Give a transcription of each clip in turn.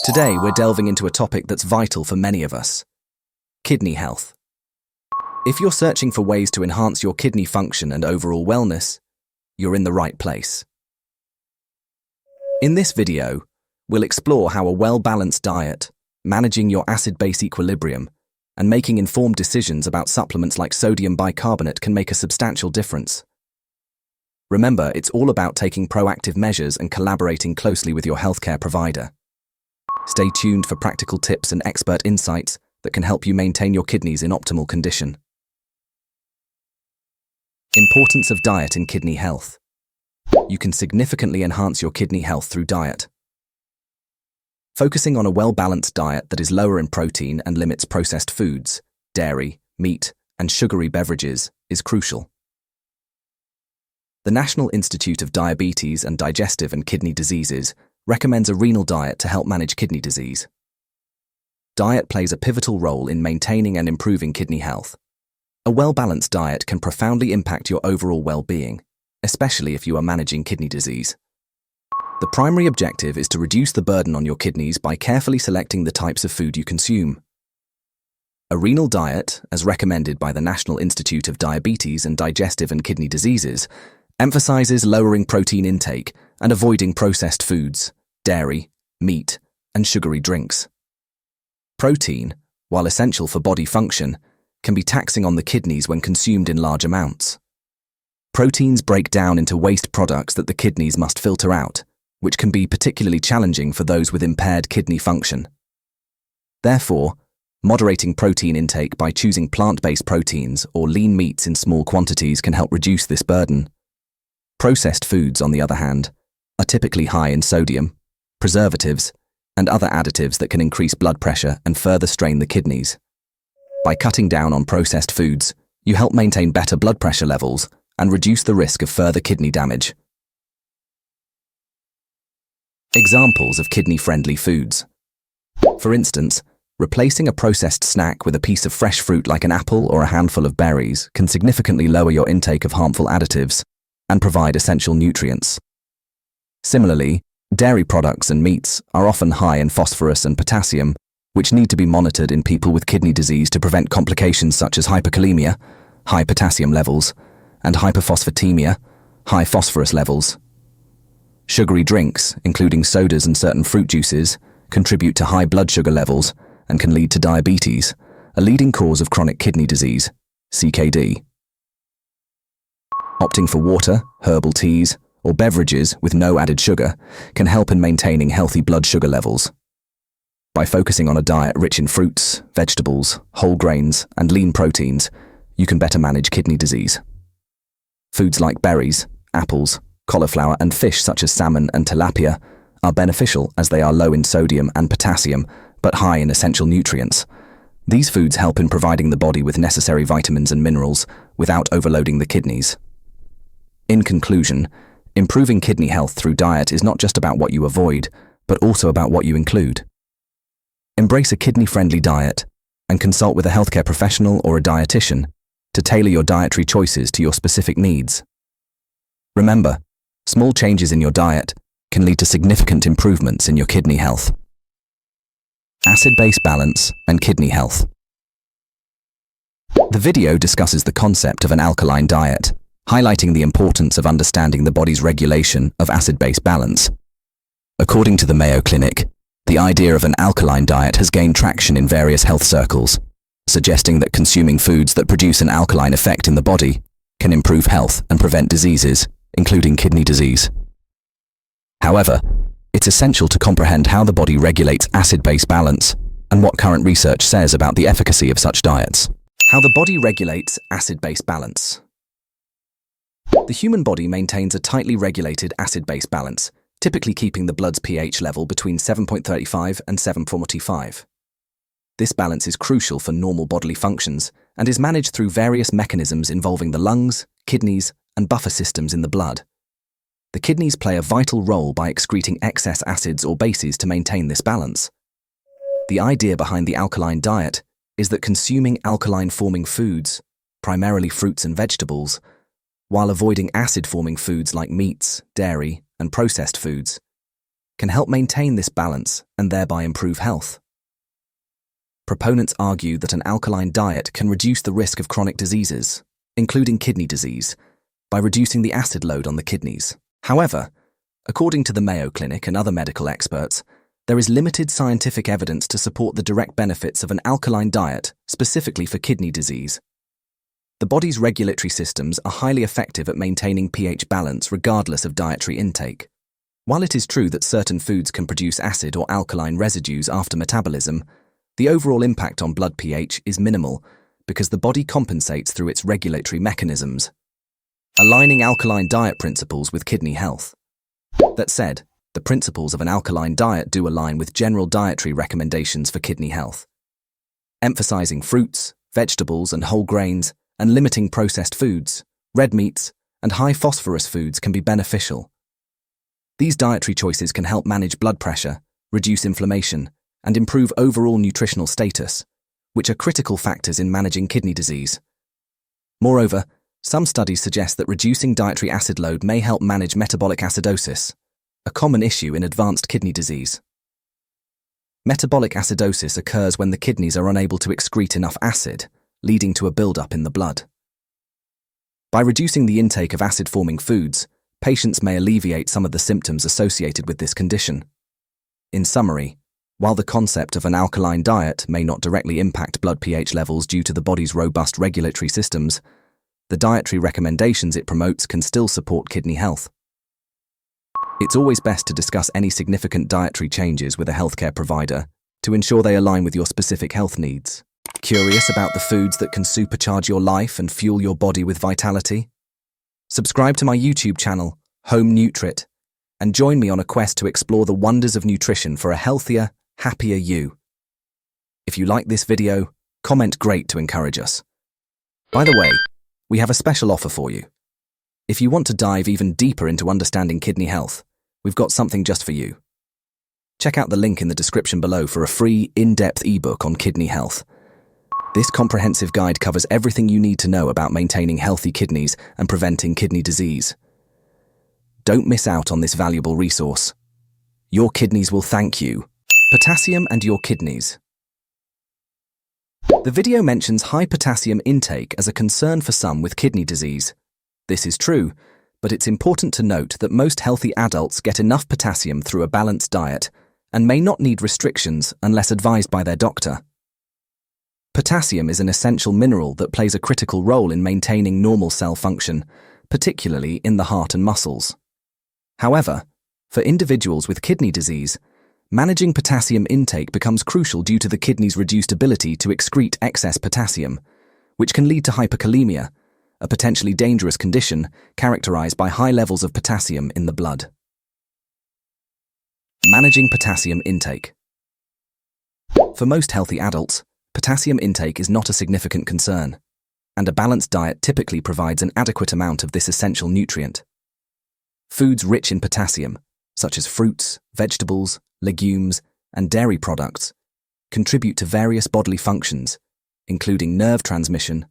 Today, we're delving into a topic that's vital for many of us: kidney health. If you're searching for ways to enhance your kidney function and overall wellness, you're in the right place. In this video, we'll explore how a well-balanced diet, managing your acid-base equilibrium, and making informed decisions about supplements like sodium bicarbonate can make a substantial difference. Remember, it's all about taking proactive measures and collaborating closely with your healthcare provider. Stay tuned for practical tips and expert insights that can help you maintain your kidneys in optimal condition. Importance of diet in kidney health. You can significantly enhance your kidney health through diet. Focusing on a well-balanced diet that is lower in protein and limits processed foods, dairy, meat, and sugary beverages is crucial. The National Institute of Diabetes and Digestive and Kidney Diseases recommends a renal diet to help manage kidney disease. Diet plays a pivotal role in maintaining and improving kidney health. A well-balanced diet can profoundly impact your overall well-being, especially if you are managing kidney disease. The primary objective is to reduce the burden on your kidneys by carefully selecting the types of food you consume. A renal diet, as recommended by the National Institute of Diabetes and Digestive and Kidney Diseases, emphasizes lowering protein intake and avoiding processed foods, dairy, meat, and sugary drinks. Protein, while essential for body function, can be taxing on the kidneys when consumed in large amounts. Proteins break down into waste products that the kidneys must filter out, which can be particularly challenging for those with impaired kidney function. Therefore, moderating protein intake by choosing plant-based proteins or lean meats in small quantities can help reduce this burden. Processed foods, on the other hand, are typically high in sodium, preservatives, and other additives that can increase blood pressure and further strain the kidneys. By cutting down on processed foods, you help maintain better blood pressure levels and reduce the risk of further kidney damage. Examples of kidney-friendly foods. For instance, replacing a processed snack with a piece of fresh fruit like an apple or a handful of berries can significantly lower your intake of harmful additives and provide essential nutrients. Similarly, dairy products and meats are often high in phosphorus and potassium, which need to be monitored in people with kidney disease to prevent complications such as hyperkalemia, high potassium levels, and hyperphosphatemia, high phosphorus levels. Sugary drinks, including sodas and certain fruit juices, contribute to high blood sugar levels and can lead to diabetes, a leading cause of chronic kidney disease, CKD. Opting for water, herbal teas, or beverages with no added sugar can help in maintaining healthy blood sugar levels. By focusing on a diet rich in fruits, vegetables, whole grains, and lean proteins, you can better manage kidney disease. Foods like berries, apples, cauliflower, and fish such as salmon and tilapia are beneficial as they are low in sodium and potassium, but high in essential nutrients. These foods help in providing the body with necessary vitamins and minerals without overloading the kidneys. In conclusion, improving kidney health through diet is not just about what you avoid, but also about what you include. Embrace a kidney-friendly diet and consult with a healthcare professional or a dietitian to tailor your dietary choices to your specific needs. Remember, small changes in your diet can lead to significant improvements in your kidney health. Acid-base balance and kidney health. The video discusses the concept of an alkaline diet, highlighting the importance of understanding the body's regulation of acid-base balance. According to the Mayo Clinic, the idea of an alkaline diet has gained traction in various health circles, suggesting that consuming foods that produce an alkaline effect in the body can improve health and prevent diseases, including kidney disease. However, it's essential to comprehend how the body regulates acid-base balance and what current research says about the efficacy of such diets. How the body regulates acid-base balance. The human body maintains a tightly regulated acid-base balance, typically keeping the blood's pH level between 7.35 and 7.45. This balance is crucial for normal bodily functions and is managed through various mechanisms involving the lungs, kidneys, and buffer systems in the blood. The kidneys play a vital role by excreting excess acids or bases to maintain this balance. The idea behind the alkaline diet is that consuming alkaline-forming foods, primarily fruits and vegetables, while avoiding acid-forming foods like meats, dairy, and processed foods, can help maintain this balance and thereby improve health. Proponents argue that an alkaline diet can reduce the risk of chronic diseases, including kidney disease, by reducing the acid load on the kidneys. However, according to the Mayo Clinic and other medical experts, there is limited scientific evidence to support the direct benefits of an alkaline diet specifically for kidney disease. The body's regulatory systems are highly effective at maintaining pH balance regardless of dietary intake. While it is true that certain foods can produce acid or alkaline residues after metabolism, the overall impact on blood pH is minimal because the body compensates through its regulatory mechanisms, aligning alkaline diet principles with kidney health. That said, the principles of an alkaline diet do align with general dietary recommendations for kidney health. Emphasizing fruits, vegetables, and whole grains, and limiting processed foods, red meats, and high-phosphorus foods can be beneficial. These dietary choices can help manage blood pressure, reduce inflammation, and improve overall nutritional status, which are critical factors in managing kidney disease. Moreover, some studies suggest that reducing dietary acid load may help manage metabolic acidosis, a common issue in advanced kidney disease. Metabolic acidosis occurs when the kidneys are unable to excrete enough acid, leading to a buildup in the blood. By reducing the intake of acid-forming foods, patients may alleviate some of the symptoms associated with this condition. In summary, while the concept of an alkaline diet may not directly impact blood pH levels due to the body's robust regulatory systems, the dietary recommendations it promotes can still support kidney health. It's always best to discuss any significant dietary changes with a healthcare provider to ensure they align with your specific health needs. Curious about the foods that can supercharge your life and fuel your body with vitality? Subscribe to my YouTube channel, Home Nutrit, and join me on a quest to explore the wonders of nutrition for a healthier, happier you. If you like this video, comment great to encourage us. By the way, we have a special offer for you. If you want to dive even deeper into understanding kidney health, we've got something just for you. Check out the link in the description below for a free, in-depth ebook on kidney health. This comprehensive guide covers everything you need to know about maintaining healthy kidneys and preventing kidney disease. Don't miss out on this valuable resource. Your kidneys will thank you. Potassium and your kidneys. The video mentions high potassium intake as a concern for some with kidney disease. This is true, but it's important to note that most healthy adults get enough potassium through a balanced diet and may not need restrictions unless advised by their doctor. Potassium is an essential mineral that plays a critical role in maintaining normal cell function, particularly in the heart and muscles. However, for individuals with kidney disease, managing potassium intake becomes crucial due to the kidney's reduced ability to excrete excess potassium, which can lead to hyperkalemia, a potentially dangerous condition characterized by high levels of potassium in the blood. Managing potassium intake. For most healthy adults, potassium intake is not a significant concern, and a balanced diet typically provides an adequate amount of this essential nutrient. Foods rich in potassium, such as fruits, vegetables, legumes, and dairy products, contribute to various bodily functions, including nerve transmission,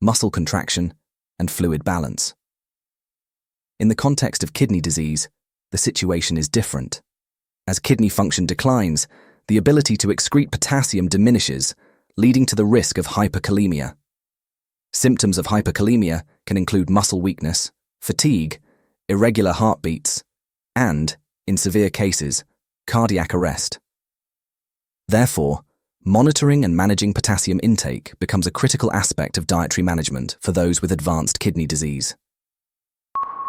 muscle contraction, and fluid balance. In the context of kidney disease, the situation is different. As kidney function declines, the ability to excrete potassium diminishes, leading to the risk of hyperkalemia. Symptoms of hyperkalemia can include muscle weakness, fatigue, irregular heartbeats, and, in severe cases, cardiac arrest. Therefore, monitoring and managing potassium intake becomes a critical aspect of dietary management for those with advanced kidney disease.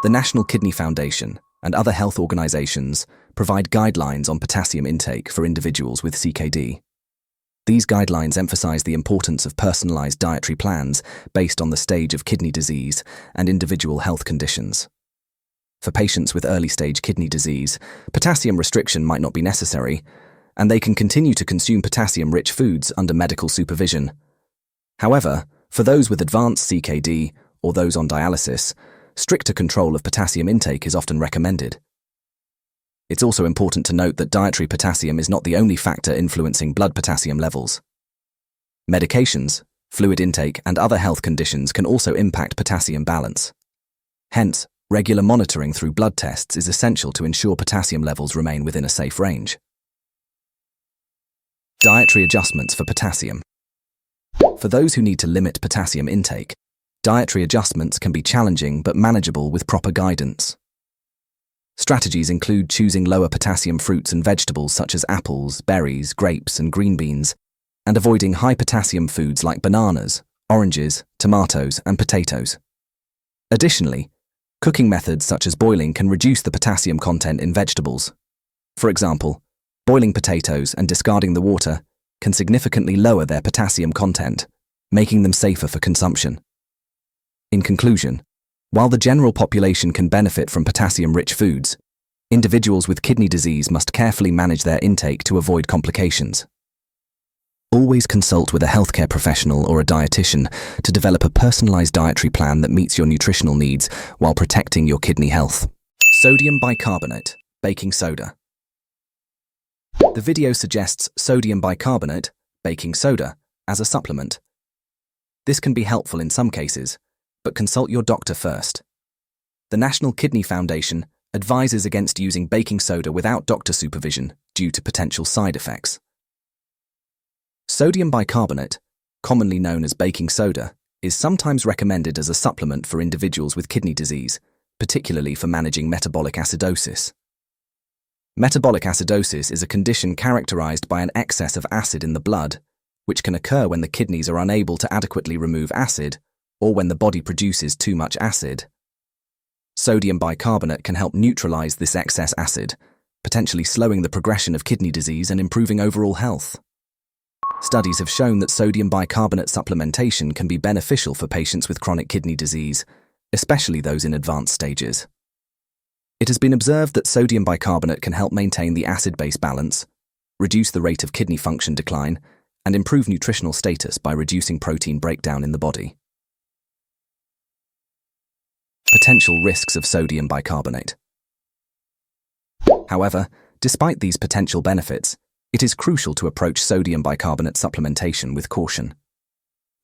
The National Kidney Foundation and other health organizations provide guidelines on potassium intake for individuals with CKD. These guidelines emphasize the importance of personalized dietary plans based on the stage of kidney disease and individual health conditions. For patients with early-stage kidney disease, potassium restriction might not be necessary, and they can continue to consume potassium-rich foods under medical supervision. However, for those with advanced CKD or those on dialysis, stricter control of potassium intake is often recommended. It's also important to note that dietary potassium is not the only factor influencing blood potassium levels. Medications, fluid intake, and other health conditions can also impact potassium balance. Hence, Regular monitoring through blood tests is essential to ensure potassium levels remain within a safe range. Dietary adjustments for potassium. For those who need to limit potassium intake, dietary adjustments can be challenging but manageable with proper guidance. Strategies include choosing lower potassium fruits and vegetables such as apples, berries, grapes, and green beans, and avoiding high potassium foods like bananas, oranges, tomatoes, and potatoes. Additionally, cooking methods such as boiling can reduce the potassium content in vegetables. For example, boiling potatoes and discarding the water can significantly lower their potassium content, making them safer for consumption. In conclusion, while the general population can benefit from potassium-rich foods, individuals with kidney disease must carefully manage their intake to avoid complications. Always consult with a healthcare professional or a dietitian to develop a personalized dietary plan that meets your nutritional needs while protecting your kidney health. Sodium bicarbonate, baking soda. The video suggests sodium bicarbonate, baking soda, as a supplement. This can be helpful in some cases, but consult your doctor first. The National Kidney Foundation advises against using baking soda without doctor supervision due to potential side effects. Sodium bicarbonate, commonly known as baking soda, is sometimes recommended as a supplement for individuals with kidney disease, particularly for managing metabolic acidosis. Metabolic acidosis is a condition characterized by an excess of acid in the blood, which can occur when the kidneys are unable to adequately remove acid or when the body produces too much acid. Sodium bicarbonate can help neutralize this excess acid, potentially slowing the progression of kidney disease and improving overall health. Studies have shown that sodium bicarbonate supplementation can be beneficial for patients with chronic kidney disease, especially those in advanced stages. It has been observed that sodium bicarbonate can help maintain the acid-base balance, reduce the rate of kidney function decline, and improve nutritional status by reducing protein breakdown in the body. Potential risks of sodium bicarbonate. However, despite these potential benefits, it is crucial to approach sodium bicarbonate supplementation with caution.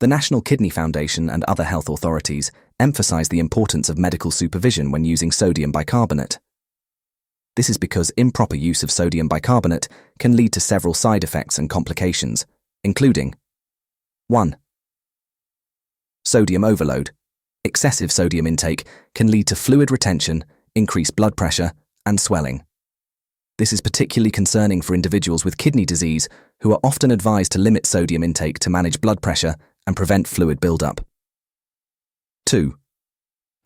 The National Kidney Foundation and other health authorities emphasize the importance of medical supervision when using sodium bicarbonate. This is because improper use of sodium bicarbonate can lead to several side effects and complications, including 1. Sodium overload. Excessive sodium intake can lead to fluid retention, increased blood pressure, and swelling. This is particularly concerning for individuals with kidney disease who are often advised to limit sodium intake to manage blood pressure and prevent fluid buildup. 2.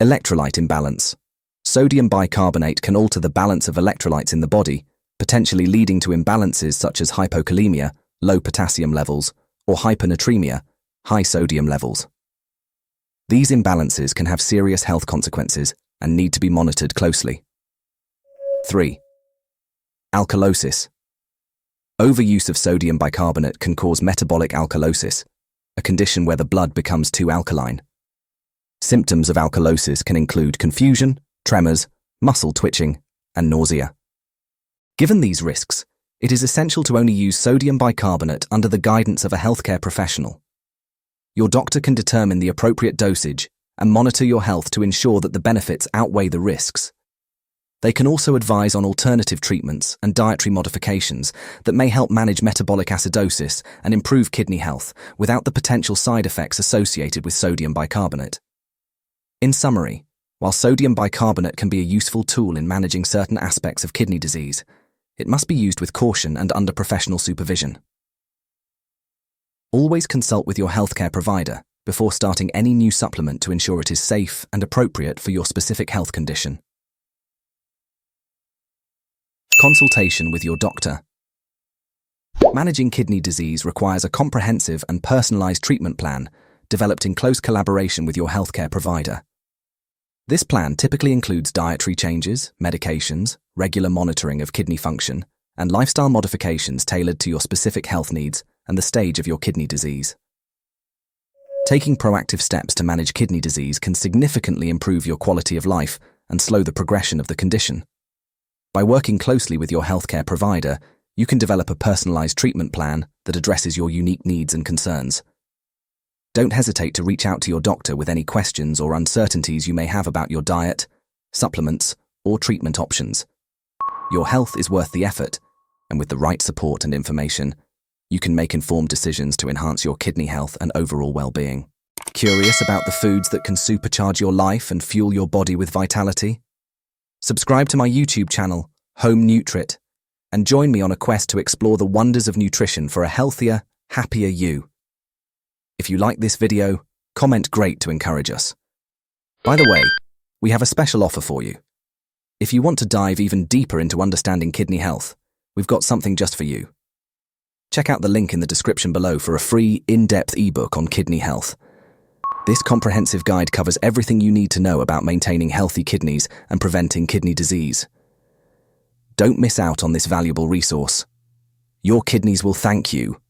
Electrolyte imbalance. Sodium bicarbonate can alter the balance of electrolytes in the body, potentially leading to imbalances such as hypokalemia, low potassium levels, or hyponatremia, high sodium levels. These imbalances can have serious health consequences and need to be monitored closely. 3. Alkalosis. Overuse of sodium bicarbonate can cause metabolic alkalosis, a condition where the blood becomes too alkaline. Symptoms of alkalosis can include confusion, tremors, muscle twitching, and nausea. Given these risks, it is essential to only use sodium bicarbonate under the guidance of a healthcare professional. Your doctor can determine the appropriate dosage and monitor your health to ensure that the benefits outweigh the risks. They can also advise on alternative treatments and dietary modifications that may help manage metabolic acidosis and improve kidney health without the potential side effects associated with sodium bicarbonate. In summary, while sodium bicarbonate can be a useful tool in managing certain aspects of kidney disease, it must be used with caution and under professional supervision. Always consult with your healthcare provider before starting any new supplement to ensure it is safe and appropriate for your specific health condition. Consultation with your doctor. Managing kidney disease requires a comprehensive and personalized treatment plan developed in close collaboration with your healthcare provider. This plan typically includes dietary changes, medications, regular monitoring of kidney function, and lifestyle modifications tailored to your specific health needs and the stage of your kidney disease. Taking proactive steps to manage kidney disease can significantly improve your quality of life and slow the progression of the condition. By working closely with your healthcare provider, you can develop a personalized treatment plan that addresses your unique needs and concerns. Don't hesitate to reach out to your doctor with any questions or uncertainties you may have about your diet, supplements, or treatment options. Your health is worth the effort, and with the right support and information, you can make informed decisions to enhance your kidney health and overall well-being. Curious about the foods that can supercharge your life and fuel your body with vitality? Subscribe to my YouTube channel, Home Nutrit, and join me on a quest to explore the wonders of nutrition for a healthier, happier you. If you like this video, comment great to encourage us. By the way, we have a special offer for you. If you want to dive even deeper into understanding kidney health, we've got something just for you. Check out the link in the description below for a free, in-depth ebook on kidney health. This comprehensive guide covers everything you need to know about maintaining healthy kidneys and preventing kidney disease. Don't miss out on this valuable resource. Your kidneys will thank you.